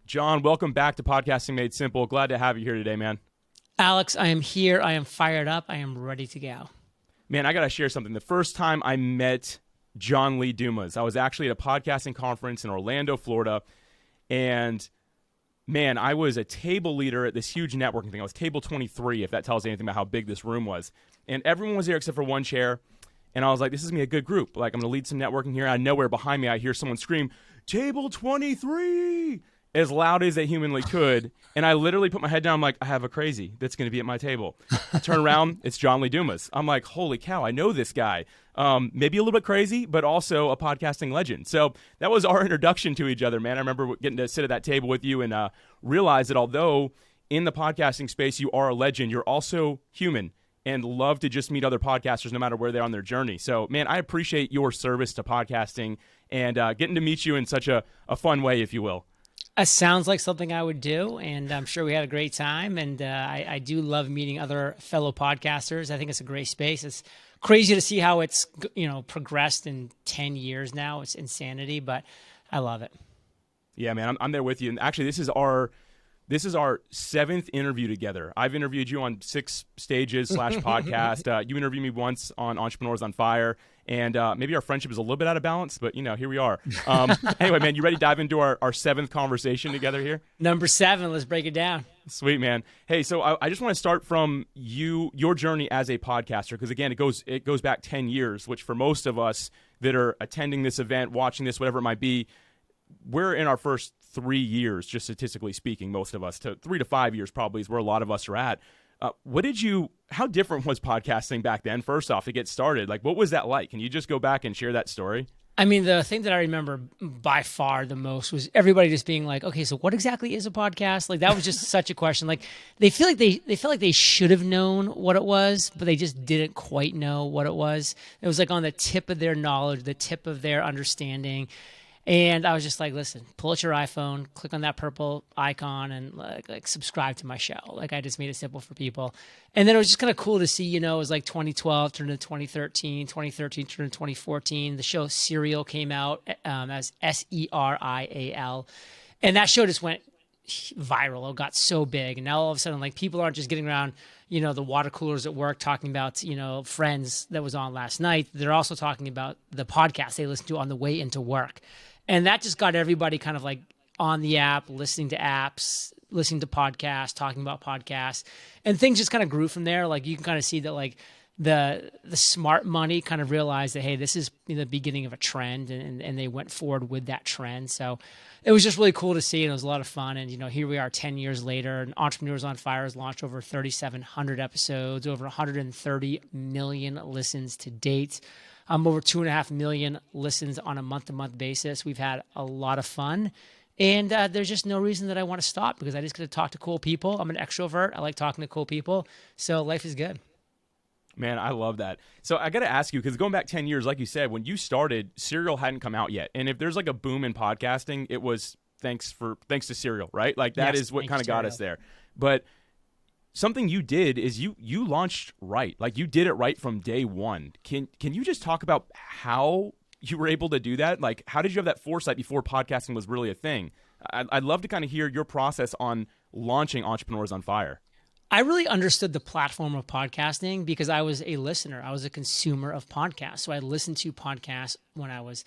John, welcome back to Podcasting Made Simple. Glad to have you here today, man. Alex, I am here. I am fired up. I am ready to go. Man, I got to share something. The first time I met John Lee Dumas, I was actually at a podcasting conference in Orlando, Florida, and man, I was a table leader at this huge networking thing. I was table 23, if that tells you anything about how big this room was. And everyone was there except for one chair, and I was like, this is going to be a good group. Like, I'm going to lead some networking here. Out of nowhere behind me, I hear someone scream, "Table 23!" as loud as they humanly could, and I literally put my head down. I'm like, I have a crazy that's going to be at my table. I turn around, it's John Lee Dumas. I'm like, holy cow, I know this guy. Maybe a little bit crazy, but also a podcasting legend. So that was our introduction to each other, man. I remember getting to sit at that table with you and realize that although in the podcasting space you are a legend, you're also human and love to just meet other podcasters no matter where they're on their journey. So, man, I appreciate your service to podcasting and getting to meet you in such a fun way, if you will. It sounds like something I would do, and I'm sure we had a great time. And I do love meeting other fellow podcasters. I think it's a great space. It's crazy to see how it's progressed in 10 years now. It's insanity, but I love it. Yeah, man, I'm there with you. And actually, this is our 7th interview together. I've interviewed you on 6 stages / podcast. You interviewed me once on Entrepreneurs on Fire. And maybe our friendship is a little bit out of balance, but, here we are. Anyway, man, you ready to dive into our 7th conversation together here? Number 7, let's break it down. Sweet, man. Hey, so I just want to start from your journey as a podcaster, because, again, it goes back 10 years, which for most of us that are attending this event, watching this, whatever it might be, we're in our first 3 years, just statistically speaking, most of us. 3 to 5 years probably is where a lot of us are at. How different was podcasting back then, first off, to get started? Like, what was that like? Can you just go back and share that story? I mean, the thing that I remember by far the most was everybody just being like, okay, so what exactly is a podcast? Like, that was just such a question. Like, they feel like they should have known what it was, but they just didn't quite know what it was. It was like on the tip of their knowledge, the tip of their understanding. And I was just like, listen, pull out your iPhone, click on that purple icon, and like subscribe to my show. Like, I just made it simple for people. And then it was just kind of cool to see, it was like 2012 turned into 2013, 2013 turned into 2014. The show Serial came out as Serial. And that show just went viral. It got so big. And now all of a sudden, like, people aren't just getting around, the water coolers at work talking about, Friends that was on last night. They're also talking about the podcast they listen to on the way into work. And that just got everybody kind of like on the app, listening to apps, listening to podcasts, talking about podcasts. And things just kind of grew from there. Like, you can kind of see that, like, the smart money kind of realized that, hey, this is the beginning of a trend, and they went forward with that trend. So it was just really cool to see, and it was a lot of fun. And, here we are 10 years later, and Entrepreneurs on Fire has launched over 3,700 episodes, over 130 million listens to date. Over 2.5 million listens on a month-to-month basis. We've had a lot of fun, and there's just no reason that I want to stop, because I just get to talk to cool people. I'm an extrovert. I like talking to cool people, so life is good. Man, I love that. So I got to ask you, because going back 10 years, like you said, when you started, Serial hadn't come out yet. And if there's like a boom in podcasting, it was thanks to Serial, right? Like, that is what kind of got us there. But something you did is you launched right. Like, you did it right from day one. Can you just talk about how you were able to do that? Like, how did you have that foresight before podcasting was really a thing? I'd love to kind of hear your process on launching Entrepreneurs on Fire. I really understood the platform of podcasting because I was a listener. I was a consumer of podcasts. So I listened to podcasts when I was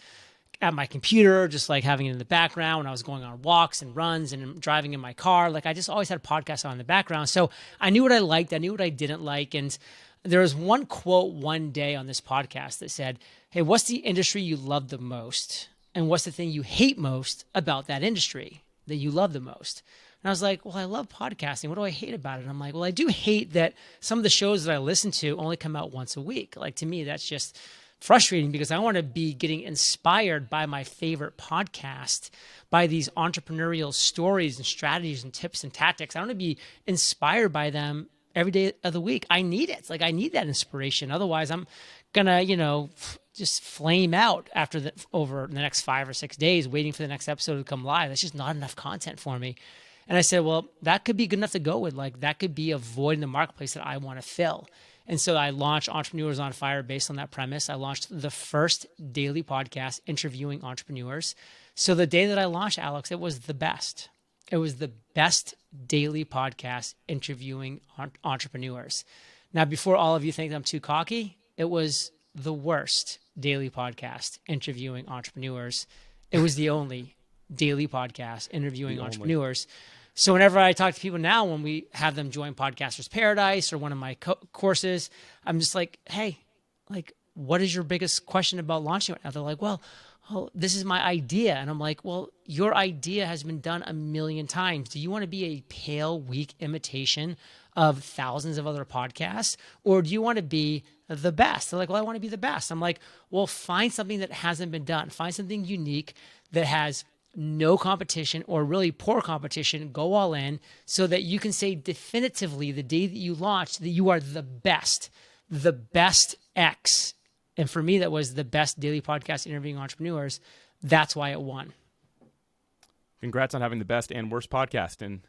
at my computer, just like having it in the background, when I was going on walks and runs and driving in my car. Like, I just always had podcasts on in the background. So I knew what I liked. I knew what I didn't like. And there was one quote one day on this podcast that said, hey, what's the industry you love the most? And what's the thing you hate most about that industry that you love the most? And I was like, well, I love podcasting. What do I hate about it? And I'm like, well, I do hate that some of the shows that I listen to only come out once a week. Like, to me, that's just frustrating, because I want to be getting inspired by my favorite podcast, by these entrepreneurial stories and strategies and tips and tactics. I want to be inspired by them every day of the week. I need it. Like, I need that inspiration. Otherwise, I'm going to, just flame out over the next 5 or 6 days waiting for the next episode to come live. That's just not enough content for me. And I said, well, that could be good enough to go with. Like, that could be a void in the marketplace that I want to fill. And so I launched Entrepreneurs on Fire based on that premise. I launched the first daily podcast interviewing entrepreneurs. So the day that I launched, Alex, it was the best. It was the best daily podcast interviewing entrepreneurs. Now, before all of you think I'm too cocky, it was the worst daily podcast interviewing entrepreneurs. It was the only daily podcast interviewing entrepreneurs. So whenever I talk to people now, when we have them join Podcasters Paradise or one of my courses, I'm just like, hey, like, what is your biggest question about launching right now? They're like, well, this is my idea. And I'm like, well, your idea has been done 1,000,000 times. Do you want to be a pale, weak imitation of thousands of other podcasts? Or do you want to be the best? They're like, well, I want to be the best. I'm like, well, find something that hasn't been done. Find something unique that has no competition or really poor competition. Go all in so that you can say definitively the day that you launch that you are the best X. And for me, that was the best daily podcast interviewing entrepreneurs. That's why it won. Congrats on having the best and worst podcast in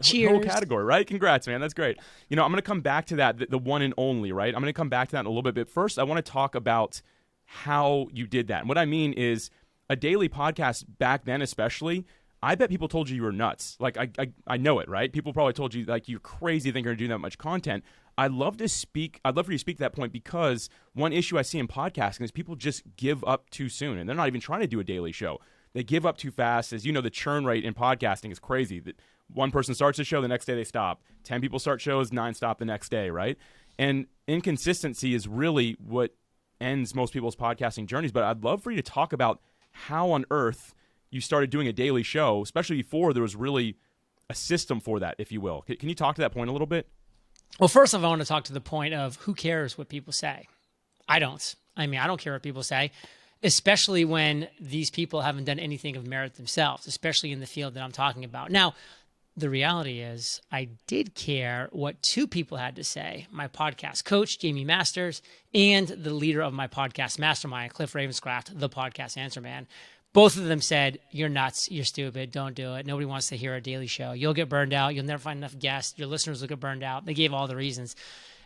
Cheers. whole category, right? Congrats, man. That's great. You know, I'm going to come back to that, the one and only, right? I'm going to come back to that in a little bit. But first, I want to talk about how you did that. And what I mean is a daily podcast back then especially, I bet people told you were nuts. Like, I know it, right? People probably told you, like, you're crazy thinking you're doing that much content. I'd love for you to speak to that point because one issue I see in podcasting is people just give up too soon, and they're not even trying to do a daily show. They give up too fast. As you know, the churn rate in podcasting is crazy. That one person starts a show, the next day they stop. 10 people start shows, 9 stop the next day, right? And inconsistency is really what ends most people's podcasting journeys. But I'd love for you to talk about how on earth you started doing a daily show, especially before there was really a system for that, if you will. Can you talk to that point a little bit? Well, first of all, I want to talk to the point of who cares what people say. I don't. I mean, I don't care what people say, especially when these people haven't done anything of merit themselves, especially in the field that I'm talking about. Now, the reality is I did care what 2 people had to say, my podcast coach, Jamie Masters, and the leader of my podcast mastermind, Cliff Ravenscraft, the podcast answer man. Both of them said, you're nuts, you're stupid, don't do it. Nobody wants to hear a daily show. You'll get burned out. You'll never find enough guests. Your listeners will get burned out. They gave all the reasons.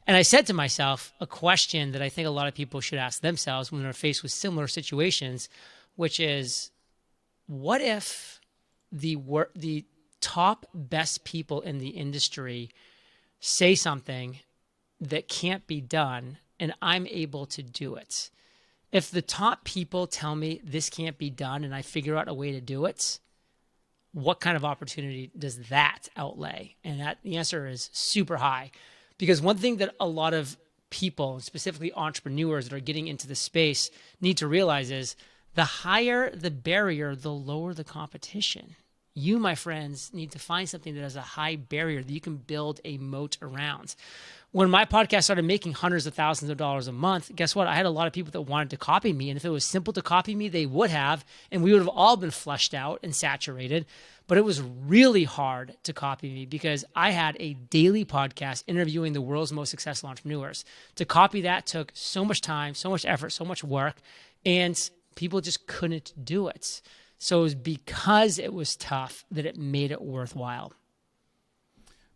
And I said to myself a question that I think a lot of people should ask themselves when they're faced with similar situations, which is, what if the top best people in the industry say something that can't be done and I'm able to do it? If the top people tell me this can't be done and I figure out a way to do it, what kind of opportunity does that outlay? And the answer is super high. Because one thing that a lot of people, specifically entrepreneurs that are getting into the space, need to realize is the higher the barrier, the lower the competition. You, my friends, need to find something that has a high barrier that you can build a moat around. When my podcast started making hundreds of thousands of dollars a month, guess what? I had a lot of people that wanted to copy me. And if it was simple to copy me, they would have. And we would have all been flushed out and saturated. But it was really hard to copy me because I had a daily podcast interviewing the world's most successful entrepreneurs. To copy that took so much time, so much effort, so much work. And people just couldn't do it. So it was because it was tough that it made it worthwhile.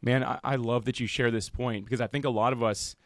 Man, I love that you share this point because I think a lot of us,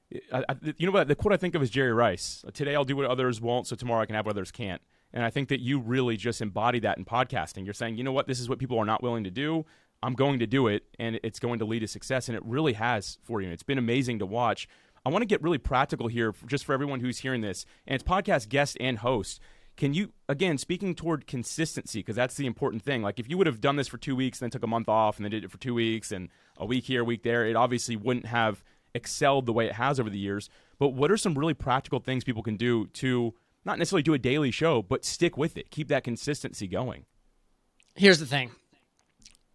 you know what, the quote I think of is Jerry Rice. Today I'll do what others won't, so tomorrow I can have what others can't. And I think that you really just embody that in podcasting. You're saying, you know what, this is what people are not willing to do. I'm going to do it, and it's going to lead to success. And it really has for you. It's been amazing to watch. I want to get really practical here just for everyone who's hearing this. And it's podcast guest and host. Can you, again, speaking toward consistency, because that's the important thing. Like if you would have done this for 2 weeks, then took a month off, and then did it for 2 weeks, and a week here, a week there, it obviously wouldn't have excelled the way it has over the years. But what are some really practical things people can do to not necessarily do a daily show, but stick with it, keep that consistency going? Here's the thing.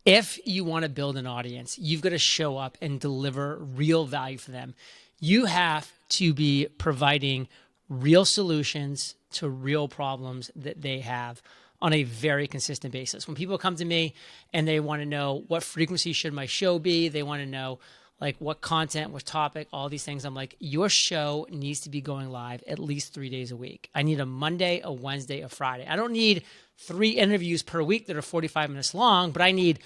If you want to build an audience, you've got to show up and deliver real value for them. You have to be providing real solutions to real problems that they have on a very consistent basis. When people come to me and they want to know what frequency should my show be, they want to know like what content, what topic, all these things. I'm like, your show needs to be going live at least 3 days a week. I need a Monday, a Wednesday, a Friday. I don't need 3 interviews per week that are 45 minutes long, but I need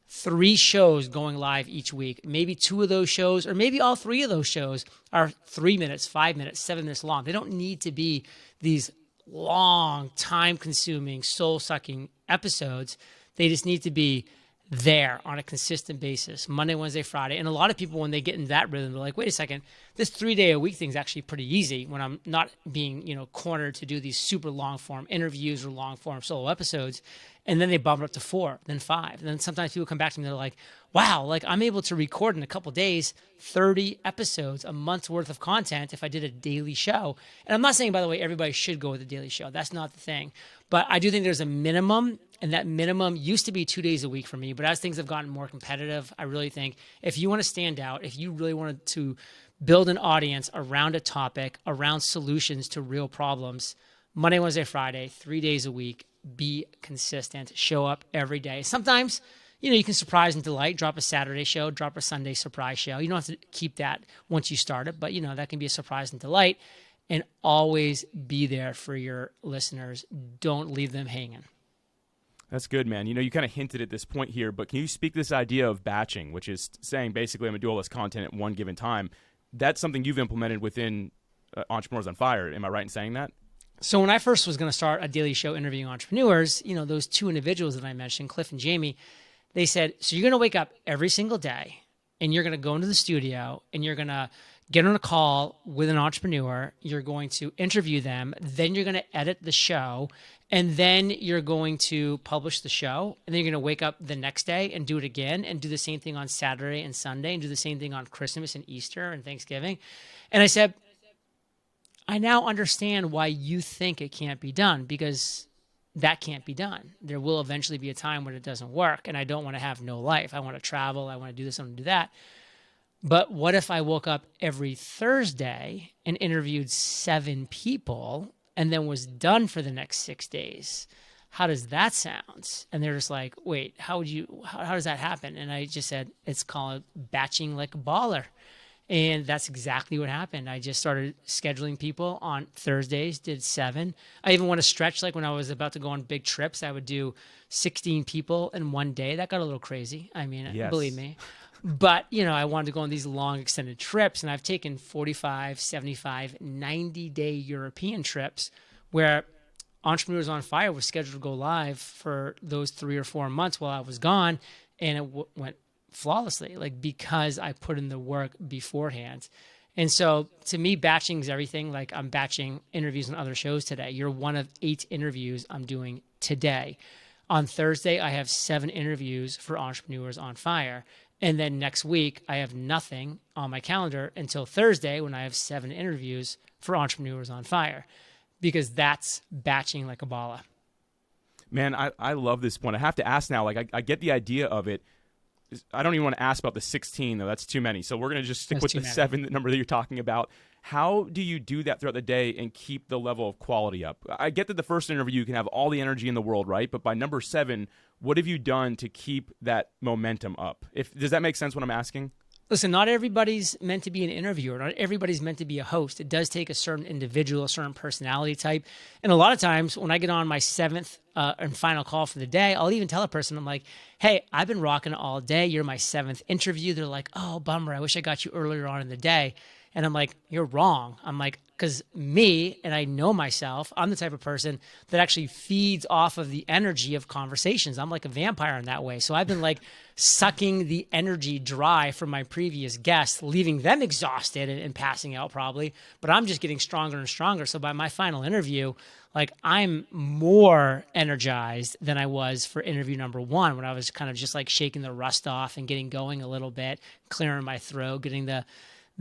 3 shows going live each week. Maybe 2 of those shows, or maybe all 3 of those shows are 3 minutes, 5 minutes, 7 minutes long. They don't need to be these long, time-consuming, soul-sucking episodes. They just need to be there on a consistent basis, Monday, Wednesday, Friday. And a lot of people, when they get in that rhythm, they're like, wait a second, this 3-day-a-week thing is actually pretty easy when I'm not being, cornered to do these super long-form interviews or long-form solo episodes. And then they bump it up to 4, then 5. And then sometimes people come back to me, they're like, wow, like I'm able to record in a couple days 30 episodes, a month's worth of content if I did a daily show. And I'm not saying, by the way, everybody should go with a daily show. That's not the thing. But I do think there's a minimum, and that minimum used to be 2 days a week for me. But as things have gotten more competitive, I really think if you want to stand out, if you really wanted to build an audience around a topic, around solutions to real problems, Monday, Wednesday, Friday, 3 days a week, be consistent, show up every day. Sometimes, you can surprise and delight, drop a Saturday show, drop a Sunday surprise show. You don't have to keep that once you start it, but that can be a surprise and delight. And always be there for your listeners. Don't leave them hanging. That's good, man. You kind of hinted at this point here, but can you speak this idea of batching, which is saying basically I'm going to do all this content at one given time? That's something you've implemented within Entrepreneurs on Fire. Am I right in saying that? So when I first was going to start a daily show interviewing entrepreneurs, those 2 individuals that I mentioned, Cliff and Jamie, they said, so you're going to wake up every single day and you're going to go into the studio and you're going to get on a call with an entrepreneur. You're going to interview them. Then you're going to edit the show. And then you're going to publish the show. And then you're going to wake up the next day and do it again and do the same thing on Saturday and Sunday and do the same thing on Christmas and Easter and Thanksgiving. And I said, I now understand why you think it can't be done, because that can't be done. There will eventually be a time when it doesn't work. And I don't want to have no life. I want to travel. I want to do this. I want to do that. But what if I woke up every Thursday and interviewed 7 people and then was done for the next 6 days? How does that sound? And they're just like, wait, how does that happen? And I just said, it's called batching like a baller. And that's exactly what happened. I just started scheduling people on Thursdays, did 7. I even went a stretch, like when I was about to go on big trips, I would do 16 people in one day. That got a little crazy. I mean, yes. Believe me. But, I wanted to go on these long extended trips, and I've taken 45, 75, 90-day European trips where Entrepreneurs on Fire was scheduled to go live for those 3 or 4 months while I was gone, and it went flawlessly, because I put in the work beforehand. And so to me, batching is everything. Like I'm batching interviews on other shows today. You're one of 8 interviews I'm doing today. On Thursday, I have 7 interviews for Entrepreneurs on Fire. And then next week, I have nothing on my calendar until Thursday when I have 7 interviews for Entrepreneurs on Fire, because that's batching like a baller. Man, I love this point. I have to ask now, I get the idea of it. I don't even want to ask about the 16, though. That's too many. So we're going to just stick with the 7, the number that you're talking about. How do you do that throughout the day and keep the level of quality up? I get that the first interview you can have all the energy in the world, right? But by number 7, what have you done to keep that momentum up? Does that make sense what I'm asking? Listen, not everybody's meant to be an interviewer. Not everybody's meant to be a host. It does take a certain individual, a certain personality type. And a lot of times when I get on my 7th and final call for the day, I'll even tell a person, I'm like, hey, I've been rocking it all day. You're my 7th interview. They're like, oh, bummer. I wish I got you earlier on in the day. And I'm like, you're wrong. I'm like, because me, and I know myself, I'm the type of person that actually feeds off of the energy of conversations. I'm like a vampire in that way. So I've been sucking the energy dry from my previous guests, leaving them exhausted and passing out probably. But I'm just getting stronger and stronger. So by my final interview, I'm more energized than I was for interview number 1, when I was kind of just shaking the rust off and getting going a little bit, clearing my throat, getting the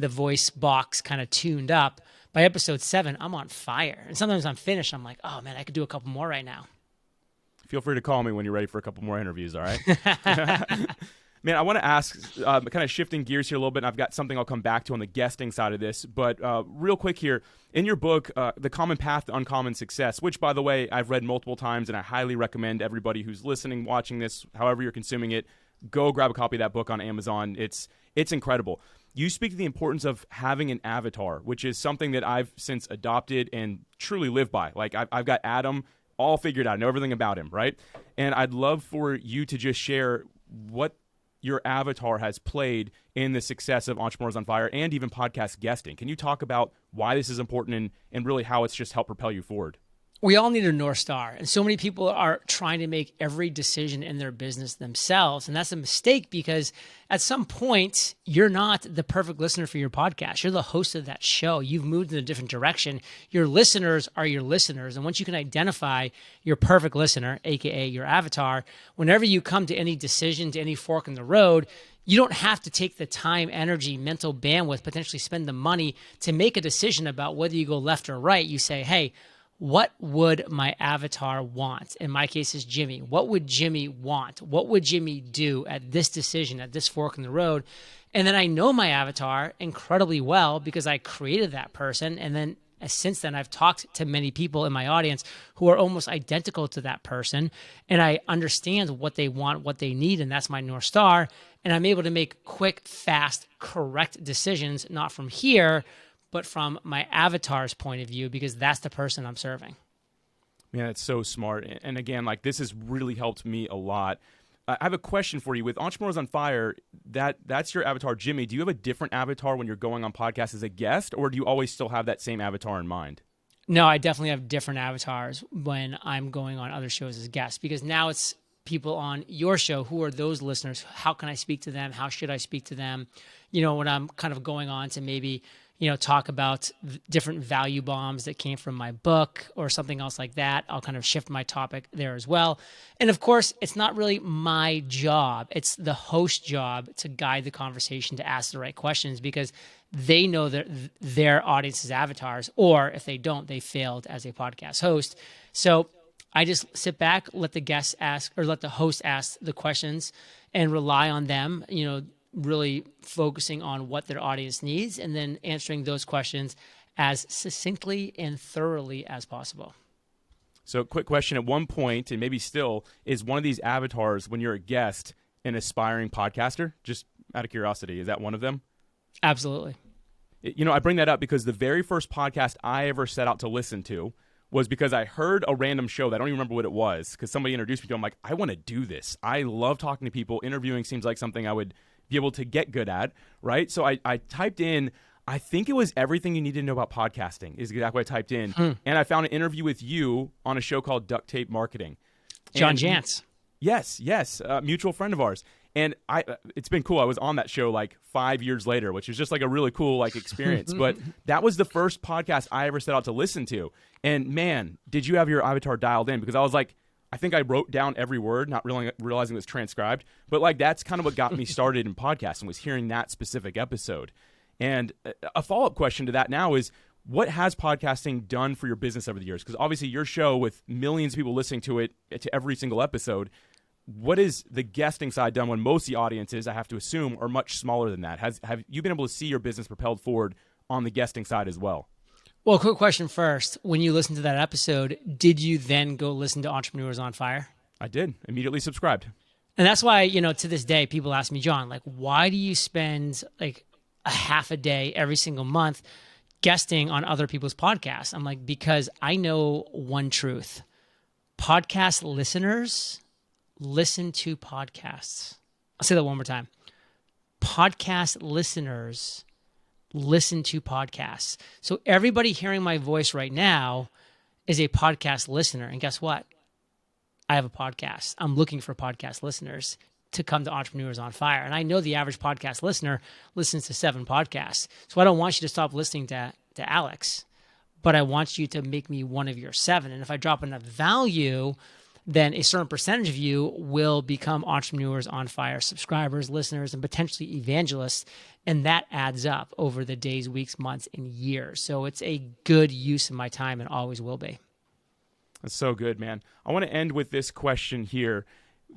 voice box kind of tuned up. By episode 7, I'm on fire. And sometimes I'm finished. I'm like, oh man, I could do a couple more right now. Feel free to call me when you're ready for a couple more interviews, all right? Man, I want to ask, kind of shifting gears here a little bit, and I've got something I'll come back to on the guesting side of this, but real quick here, in your book, The Common Path to Uncommon Success, which, by the way, I've read multiple times, and I highly recommend everybody who's listening, watching this, however you're consuming it, go grab a copy of that book on Amazon. It's incredible. You speak to the importance of having an avatar, which is something that I've since adopted and truly live by. Like I've got Adam all figured out. I know everything about him, right? And I'd love for you to just share what your avatar has played in the success of Entrepreneurs on Fire and even podcast guesting. Can you talk about why this is important and really how it's just helped propel you forward? We all need a North Star. And so many people are trying to make every decision in their business themselves. And that's a mistake because at some point, you're not the perfect listener for your podcast. You're the host of that show. You've moved in a different direction. Your listeners are your listeners. And once you can identify your perfect listener, AKA your avatar, whenever you come to any decision, to any fork in the road, you don't have to take the time, energy, mental bandwidth, potentially spend the money to make a decision about whether you go left or right. You say, hey, what would my avatar want? In my case, is Jimmy. What would Jimmy want? What would Jimmy do at this decision, at this fork in the road? And then I know my avatar incredibly well because I created that person. And then since then, I've talked to many people in my audience who are almost identical to that person. And I understand what they want, what they need. And that's my North Star. And I'm able to make quick, fast, correct decisions, not from here, but from my avatar's point of view, because that's the person I'm serving. Man, that's so smart. And again, like this has really helped me a lot. I have a question for you. With Entrepreneurs on Fire, that's your avatar, Jimmy. Do you have a different avatar when you're going on podcasts as a guest, or do you always still have that same avatar in mind? No, I definitely have different avatars when I'm going on other shows as guests, because now it's people on your show. Who are those listeners? How can I speak to them? How should I speak to them? You know, when I'm kind of going on to maybe talk about different value bombs that came from my book or something else like that, I'll kind of shift my topic there as well. And of course, it's not really my job. It's the host's job to guide the conversation, to ask the right questions, because they know their audience's avatars, or if they don't, they failed as a podcast host. So I just sit back, let the guests ask, or let the host ask the questions and rely on them, really focusing on what their audience needs and then answering those questions as succinctly and thoroughly as possible. So quick question, at one point, and maybe still, is one of these avatars, when you're a guest, an aspiring podcaster? Just out of curiosity, is that one of them? Absolutely. I bring that up because the very first podcast I ever set out to listen to was because I heard a random show that I don't even remember what it was, because somebody introduced me to it. I'm like, I want to do this. I love talking to people. Interviewing seems like something I would be able to get good at, right? So I typed in, I think it was Everything You Need to Know About Podcasting is exactly what I typed in. And I found an interview with you on a show called Duct Tape Marketing. John Jantz. Yes, mutual friend of ours. And it's been cool. I was on that show like 5 years later, which was just like a really cool experience. But that was the first podcast I ever set out to listen to. And man, did you have your avatar dialed in? Because I was like, I think I wrote down every word, not realizing it was transcribed. But that's kind of what got me started in podcasting, was hearing that specific episode. And a follow-up question to that now is, what has podcasting done for your business over the years? Because obviously your show, with millions of people listening to it, to every single episode, what is the guesting side done when most of the audiences, I have to assume, are much smaller than that? Have you been able to see your business propelled forward on the guesting side as well? Well, quick question first. When you listened to that episode, did you then go listen to Entrepreneurs on Fire? I did. Immediately subscribed. And that's why, to this day, people ask me, John, why do you spend a half a day every single month guesting on other people's podcasts? I'm like, because I know one truth. Podcast listeners listen to podcasts. I'll say that one more time. Podcast listeners listen to podcasts. So everybody hearing my voice right now is a podcast listener. And guess what? I have a podcast. I'm looking for podcast listeners to come to Entrepreneurs on Fire. And I know the average podcast listener listens to 7 podcasts. So I don't want you to stop listening to Alex, but I want you to make me one of your 7. And if I drop enough value, then a certain percentage of you will become Entrepreneurs on Fire subscribers, listeners, and potentially evangelists. And that adds up over the days, weeks, months, and years. So it's a good use of my time and always will be. That's so good, man. I want to end with this question here.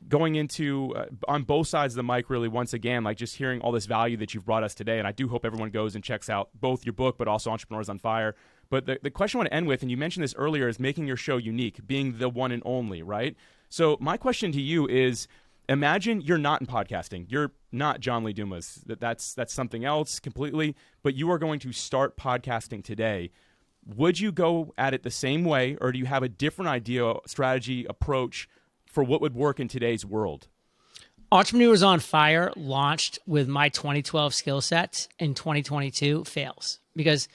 Going into, on both sides of the mic, really, once again, just hearing all this value that you've brought us today. And I do hope everyone goes and checks out both your book, but also Entrepreneurs on Fire. But the question I want to end with, and you mentioned this earlier, is making your show unique, being the one and only, right? So my question to you is, imagine you're not in podcasting. You're not John Lee Dumas. That's something else completely, but you are going to start podcasting today. Would you go at it the same way, or do you have a different idea, strategy, approach for what would work in today's world? Entrepreneurs on Fire launched with my 2012 skill set in 2022 fails because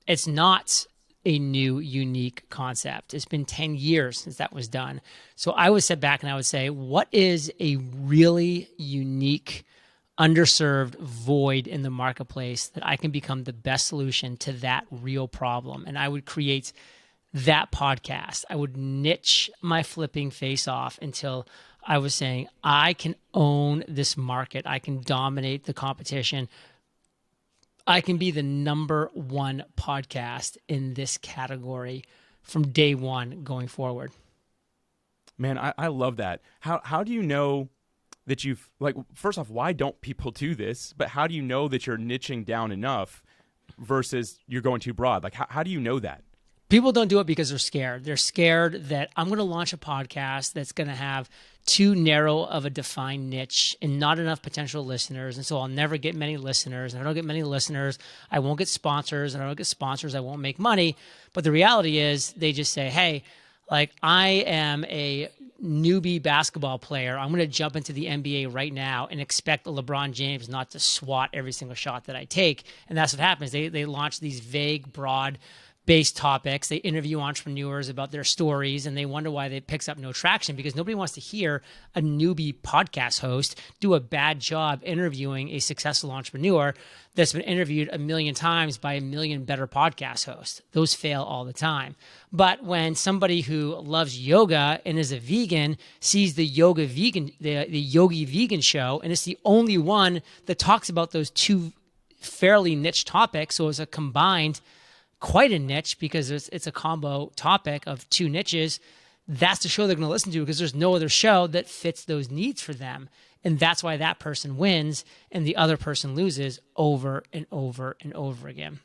it's not a new, unique concept. It's been 10 years since that was done. So I would sit back and I would say, what is a really unique, underserved void in the marketplace that I can become the best solution to that real problem? And I would create that podcast. I would niche my flipping face off until I was saying, I can own this market. I can dominate the competition. I can be the #1 podcast in this category from day one going forward. Man, I love that. How do you know that you've, like, first off, why don't people do this? But how do you know that you're niching down enough versus you're going too broad? Like, how do you know that? People don't do it because they're scared. They're scared that I'm going to launch a podcast that's going to have too narrow of a defined niche and not enough potential listeners. And so I'll never get many listeners. And if I don't get many listeners, I won't get sponsors. And if I don't get sponsors, I won't make money. But the reality is they just say, hey, like, I am a newbie basketball player. I'm going to jump into the NBA right now and expect LeBron James not to swat every single shot that I take. And that's what happens. They launch these vague, broad based topics. They interview entrepreneurs about their stories, and they wonder why it picks up no traction, because nobody wants to hear a newbie podcast host do a bad job interviewing a successful entrepreneur that's been interviewed 1 million times by 1 million better podcast hosts. Those fail all the time. But when somebody who loves yoga and is a vegan sees the Yogi Vegan show, and it's the only one that talks about those two fairly niche topics, so it's a combined quite a niche because it's a combo topic of two niches, that's the show they're going to listen to because there's no other show that fits those needs for them. And that's why that person wins and the other person loses over and over and over again.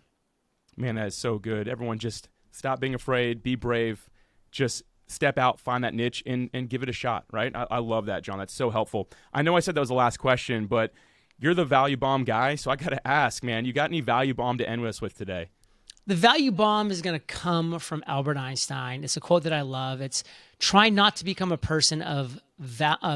Man, that is so good. Everyone just stop being afraid, be brave, just step out, find that niche, and give it a shot, right? I love that, John. That's so helpful. I know I said that was the last question, but you're the value bomb guy, so I got to ask, man, you got any value bomb to end us with today? The value bomb is going to come from Albert Einstein. It's a quote that I love. It's try not to become a person of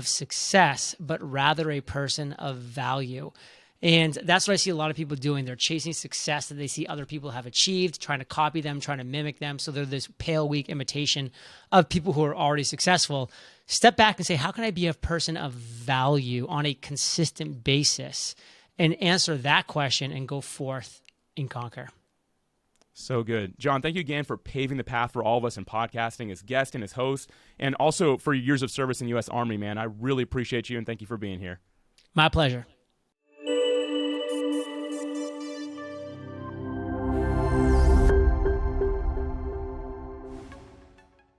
success, but rather a person of value. And that's what I see a lot of people doing. They're chasing success that they see other people have achieved, trying to copy them, trying to mimic them. So they're this pale, weak imitation of people who are already successful. Step back and say, how can I be a person of value on a consistent basis? And answer that question and go forth and conquer. So good. John, thank you again for paving the path for all of us in podcasting as guest and as host, and also for your years of service in the U.S. Army, man. I really appreciate you, and thank you for being here. My pleasure.